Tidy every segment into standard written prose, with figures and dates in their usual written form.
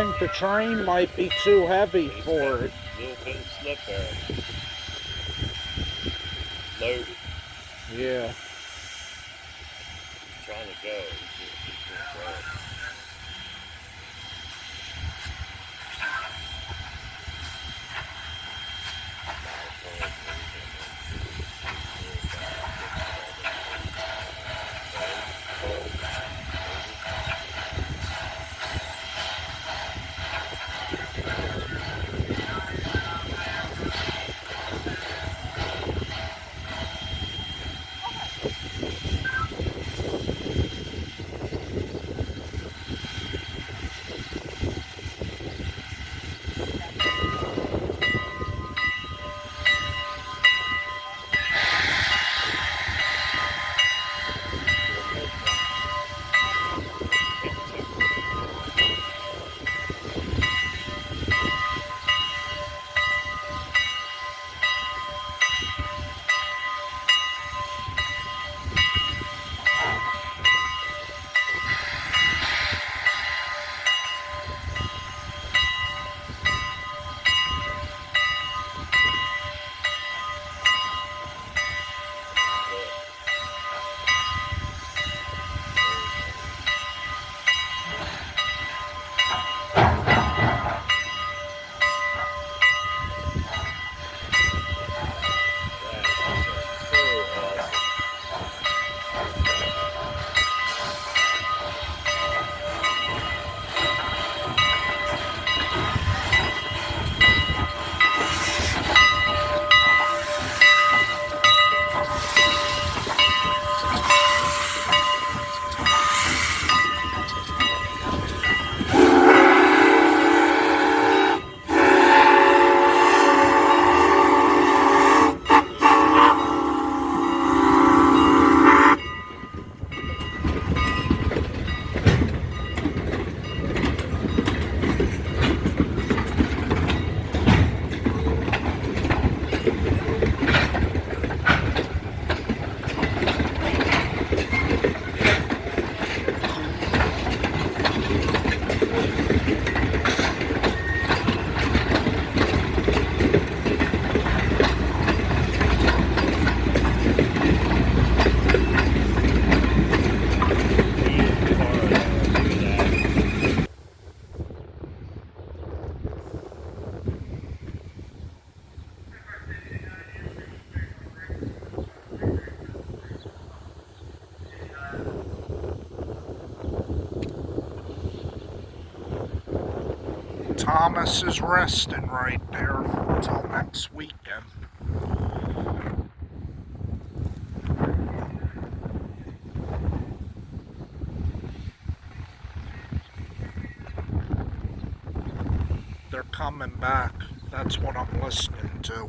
think the train might be too heavy for it. A little bit of slip there. Loaded. Yeah. Trying to go. He's gonna go. Thomas is resting right there until next weekend. They're coming back. That's what I'm listening to.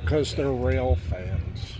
Because they're rail fans.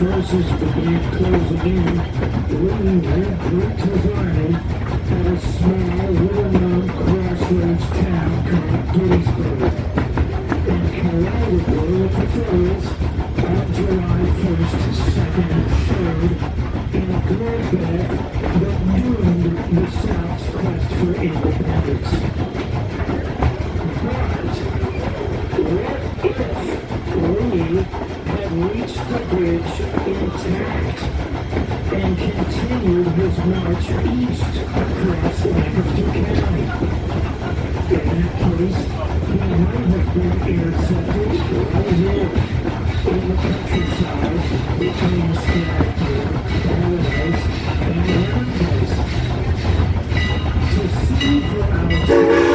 Forces began closing in, leading Red Bridge's army at a small, little-known crossroads town called Gettysburg, and collided with the Federals on July 1st, 2nd, and 3rd in a bloodbath that doomed the South's quest for independence. But what if Lee had reached the bridge intact and continued his march east across Lancaster County? In that case, he might have been intercepted right here in the countryside between Strasburg, Alot, and Lancaster. To see for ourselves.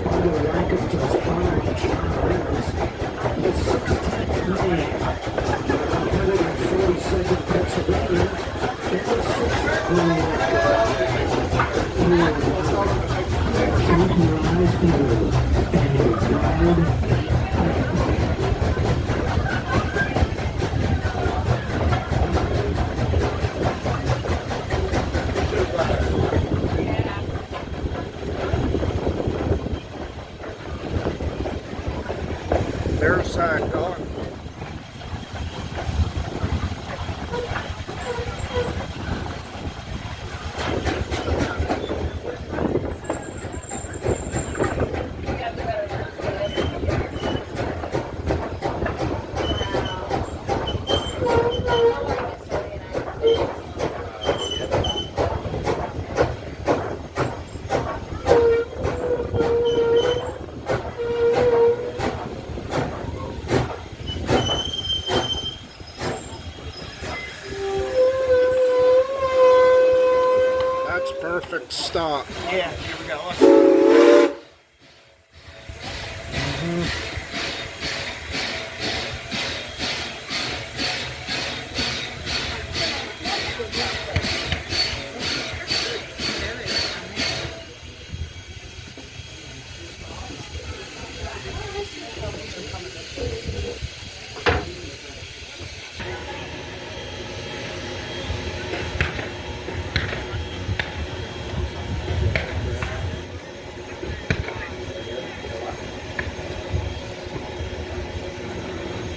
Ole Lancaster's Army John Reynolds, the 16th Maine, the 142nd Pennsylvania, and the 6th Green. Keep your eyes blue and your guard tight. There's that gun. That's perfect stop. Yeah, here we go.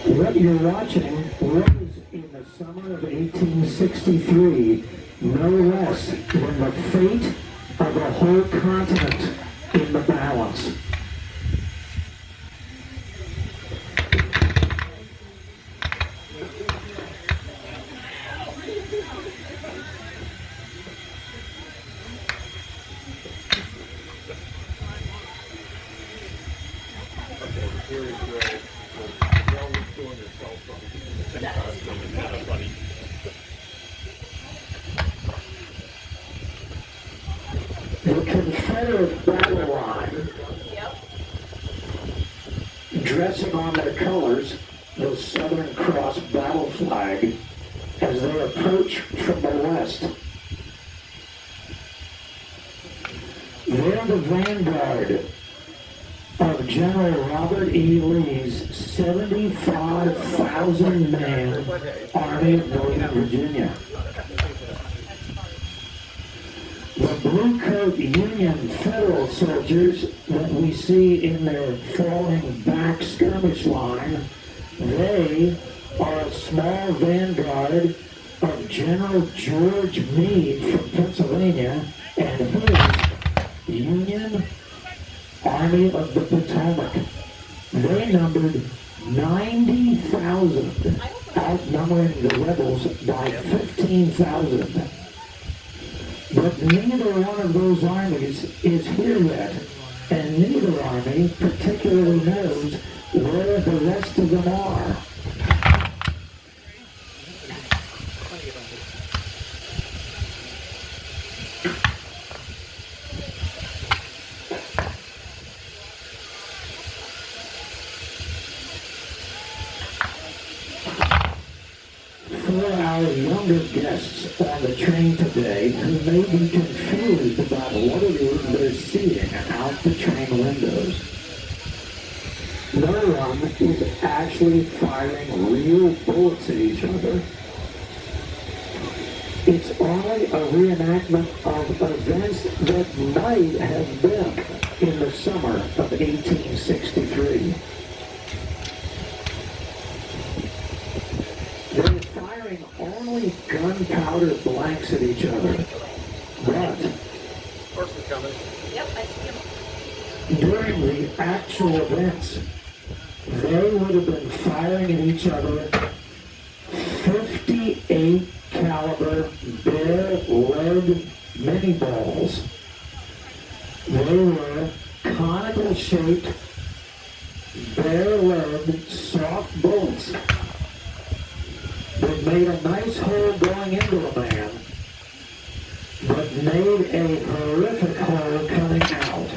What you're watching was in the summer of 1863, no less than the fate of a whole continent in the balance. The Confederate battle line, dressing on their colors the Southern Cross battle flag as they approach from the west. They're the vanguard of General Robert E. Lee's 75,000-man Army of Northern Virginia. The blue coat Union Federal soldiers that we see in their falling back skirmish line, they are a small vanguard of General George Meade from Pennsylvania and his Union Army of the Potomac. They numbered 90,000, outnumbering the rebels by 15,000. But neither one of those armies is here yet, and neither army particularly knows where the rest of them are. For our younger guests on the train today who may be confused about what it is they're seeing out the train windows, no one is actually firing real bullets at each other. It's only a reenactment of events that might have been in the summer of 1863. They're firing only gunpowder blanks at each other. But Yep, I see him. during the actual events, they would have been firing at each other 58 caliber bare lead mini balls. They were conical shaped bare lead soft bullets that made a nice hole going into a man, but made a horrific hole coming out.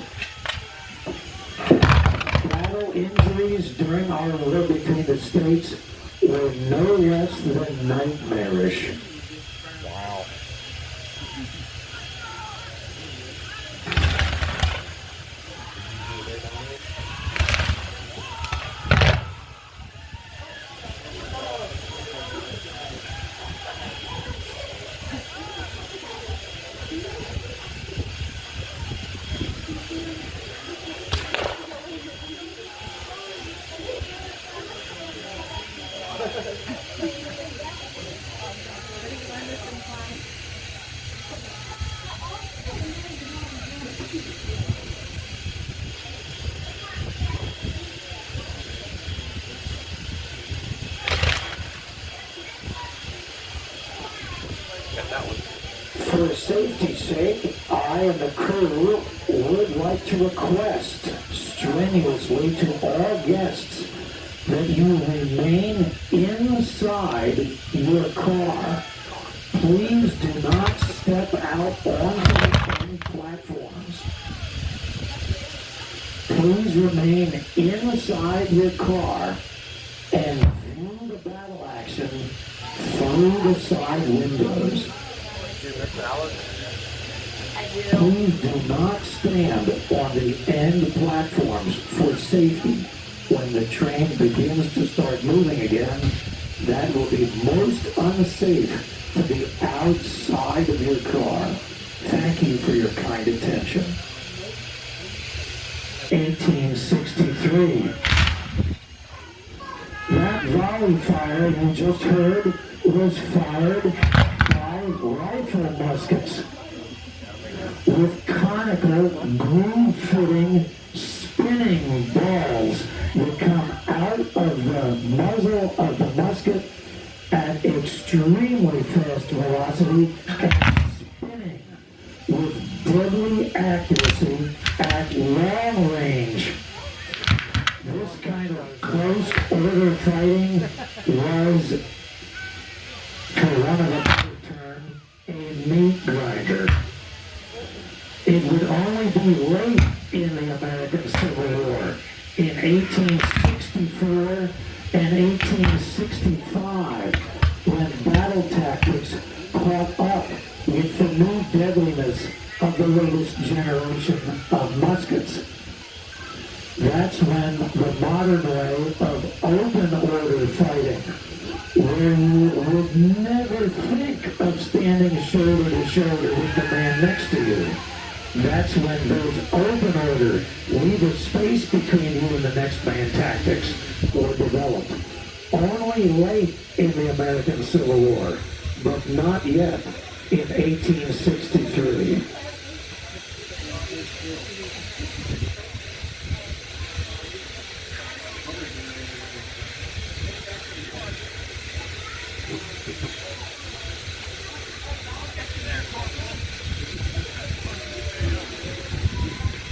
States were no less than nightmarish. Wow. For safety's sake, I and the crew would like to request strenuously to all guests that you remain inside your car. Please do not step out onto the end platforms. Please remain inside your car and view the battle action through the side windows. Please do not stand on the end platforms for safety. When the train begins to start moving again, that will be most unsafe to be outside of your car. Thank you for your kind attention. 1863. That volley fire you just heard was fired by rifle muskets with conical, groove-fitting, spinning balls that come out of the muzzle of the musket at extremely fast velocity and spinning with deadly accuracy at long range. This kind of close order fighting was, for one of a better term, a meat grinder. It would only be late in the American Civil War, in 1864 and 1865, when battle tactics caught up with the new deadliness of the latest generation of muskets. That's when the modern way of open order fighting, where you would never think of standing shoulder to shoulder with the man next to you. That's when those open order, leave a space between you and the next man tactics were developed. Only late in the American Civil War, but not yet in 1863.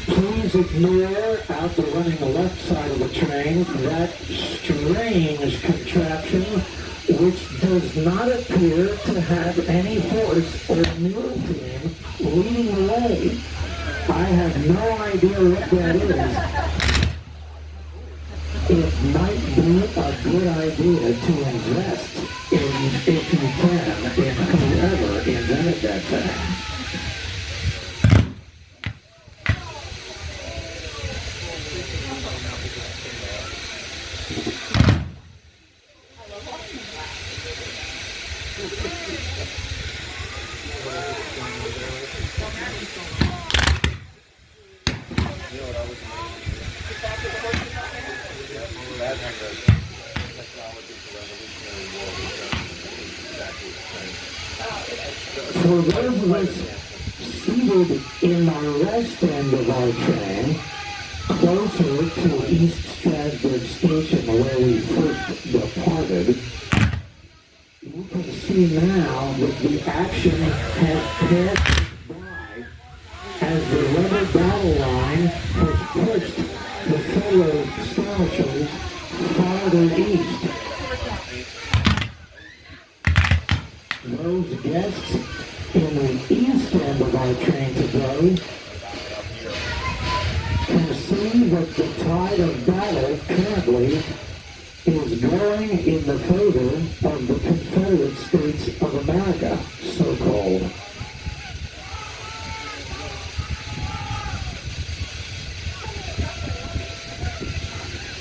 Please ignore, out the running left side of the train, that strange contraption which does not appear to have any horse or mule team leading the way. I have no idea what that is. It might be a good idea to invest in, if you can, in whoever invented that thing. For those of us seated in the west end of our train, closer to East Strasburg Station where we first departed, you can see now that the action has passed by as the rubber battle line has pushed the fellow skirmishers farther east. Those guests in the east end of our train today can see that the tide of battle currently is going in the favor of the Confederate States of America, so-called.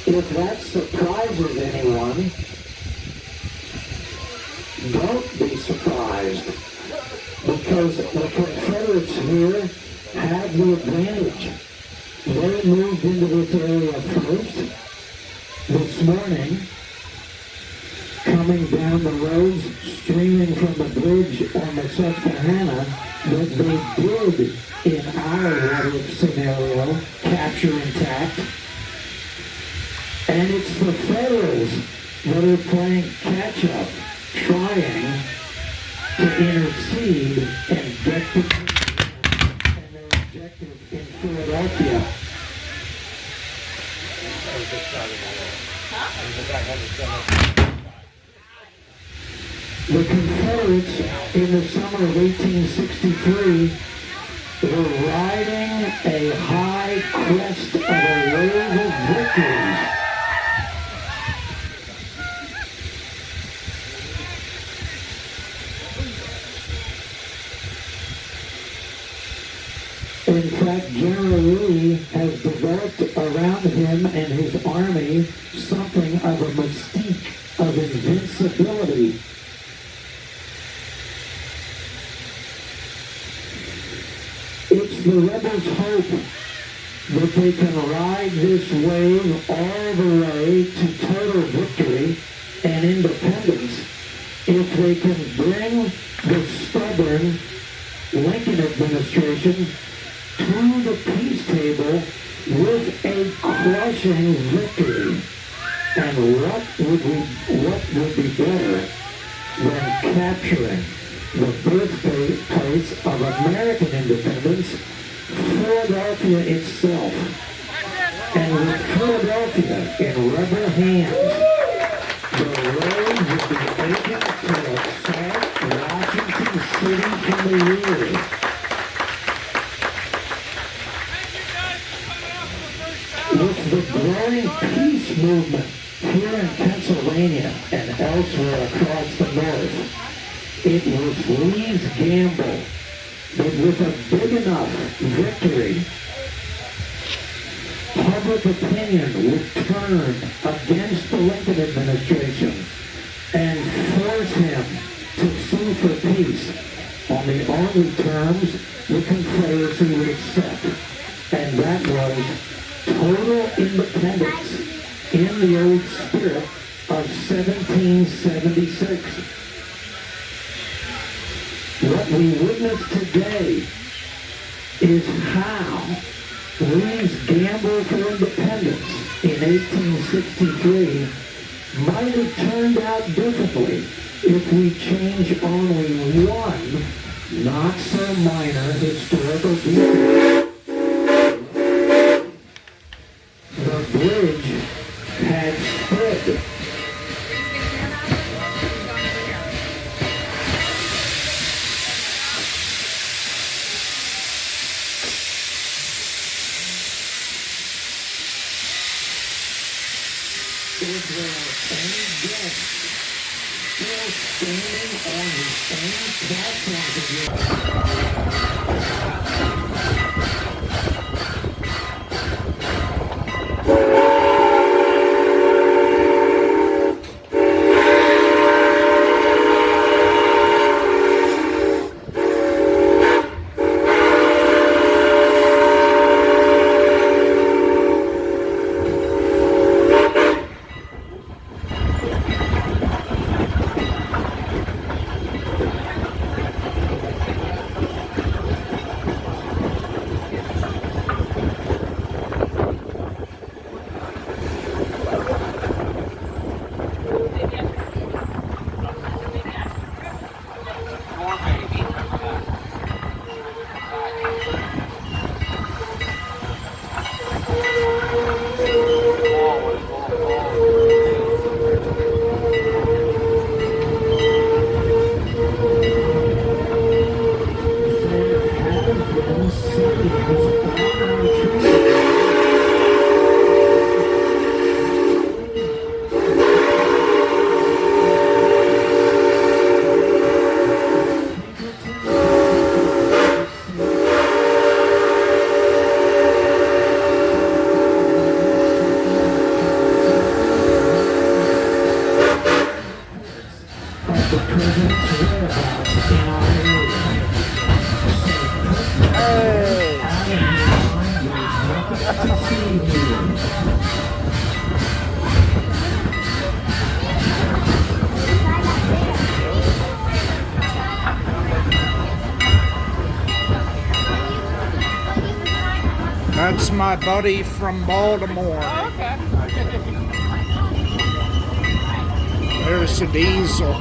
If that surprises anyone, don't be surprised, because the Confederates here have the advantage. They moved into this area first. This morning, coming down the roads, streaming from the bridge on the Susquehanna, that they did, in our water scenario, capture intact. And it's the Federals that are playing catch-up, trying to intercede and get the and their objective in Philadelphia. The Confederates in the summer of 1863 were riding a high crest of a wave of victories. In fact, General Lee has developed around him and his army something of a mystique of invincibility. It's the rebels' hope that they can ride this wave all the way to total victory and independence if they can bring the stubborn Lincoln administration to the peace table with a crushing victory. And what would be better than capturing the birthplace of American independence, Philadelphia itself? And with Philadelphia in rebel hands, the road would be open to assault Washington City from the rear. With the growing peace movement here in Pennsylvania and elsewhere across the North, it was Lee's gamble that with a big enough victory, public opinion would turn against the Lincoln administration and force him to sue for peace on the only terms the Confederacy would accept, and that was total independence in the old spirit of 1776. What we witness today is how Lee's gamble for independence in 1863 might have turned out differently if we change only one not so minor historical detail. The bridge had spread. If there are any guests still standing on the same platform That's my buddy from Baltimore. Oh, okay. There's the diesel.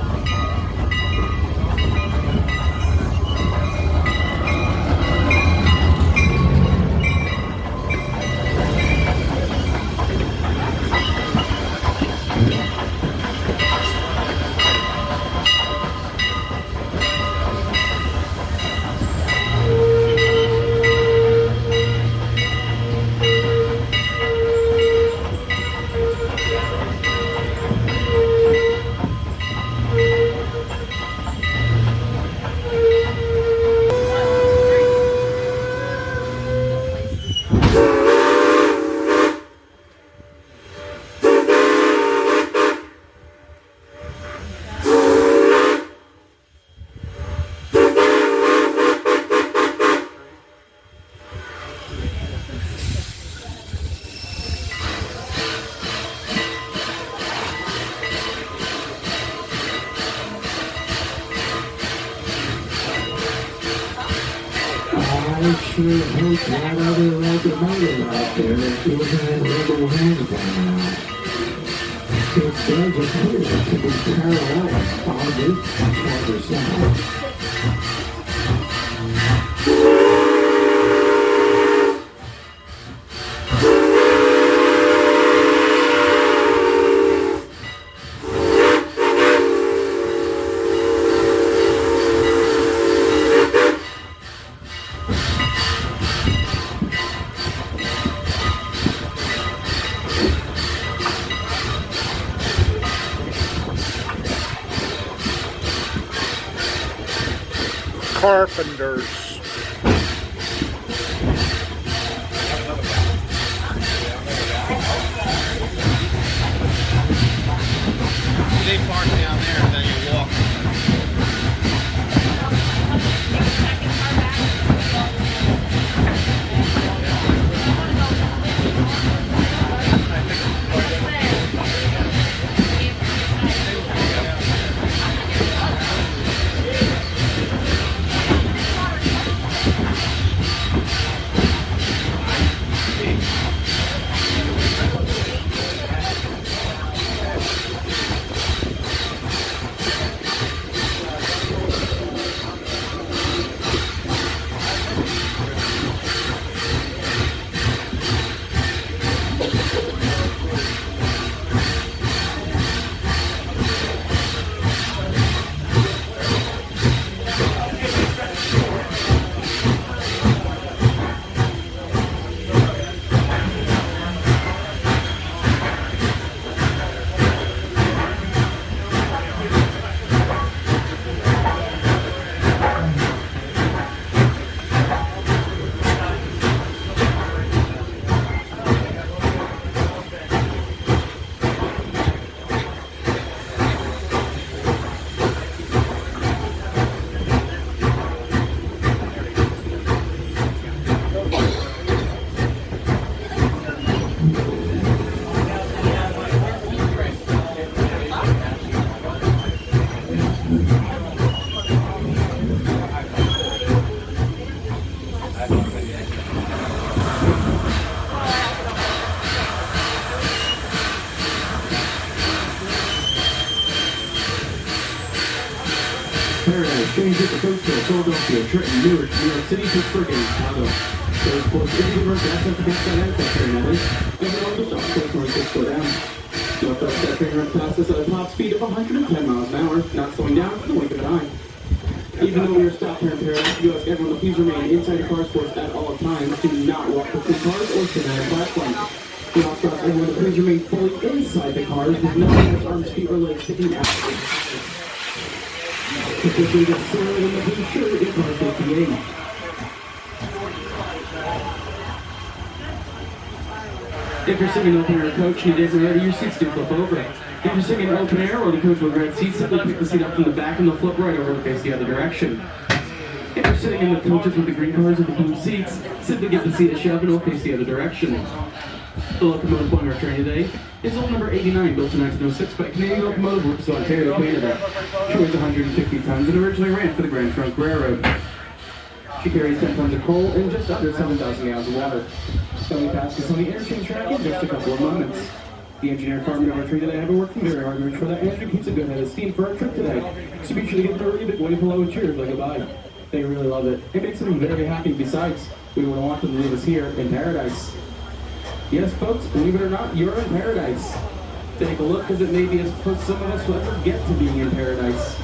I sure hope that other locomotive out there still has rubber hands by now. It does appear to be parallel on the farther side. Carpenters. They park down there and then you walk. Paradise, James at the coast to Philadelphia, Trenton, Newark, New York City, Pittsburgh, and Chicago. So, of course, if you work access against that ancestor and others, everyone just off course north 6 go down. Left up that train runs past us at a top speed of 110 miles an hour, not slowing down for the wink of an eye. Even though we are stopped here in Paradise, we ask everyone to please remain inside your car sports at all times. Do not walk between cars or sit on a platform. We also ask everyone to please remain fully inside the cars with no hands, arms, feet, or legs sticking out. Particularly the sailor in the blue shirt in car 58. If you're sitting in open air coach and it isn't ready, your seats do flip over. If you're sitting in open air or the coach with red seats, simply pick the seat up from the back and they'll flip right over to face the other direction. If you're sitting in the coaches with the green cars with the blue seats, simply give the seat a shove and it'll face the other direction. The locomotive on our train today is old number 89, built in 1906 by Canadian Locomotive Works of Ontario, Canada. She weighs 150 tons and originally ran for the Grand Trunk Railroad. She carries 10 tons of coal and just under 7,000 gallons of water. Then we pass this on the interchange track in just a couple of moments. The engineer department of our tree today have been working very hard to ensure that Andrew keeps a good head of steam for our trip today. So be sure to give them a really big wave hello and cheers like a goodbye. They really love it. It makes them very happy. Besides, we would want them to leave us here in paradise. Yes, folks, believe it or not, you're in paradise. Take a look, because it may be as close some of us will ever get to being in paradise.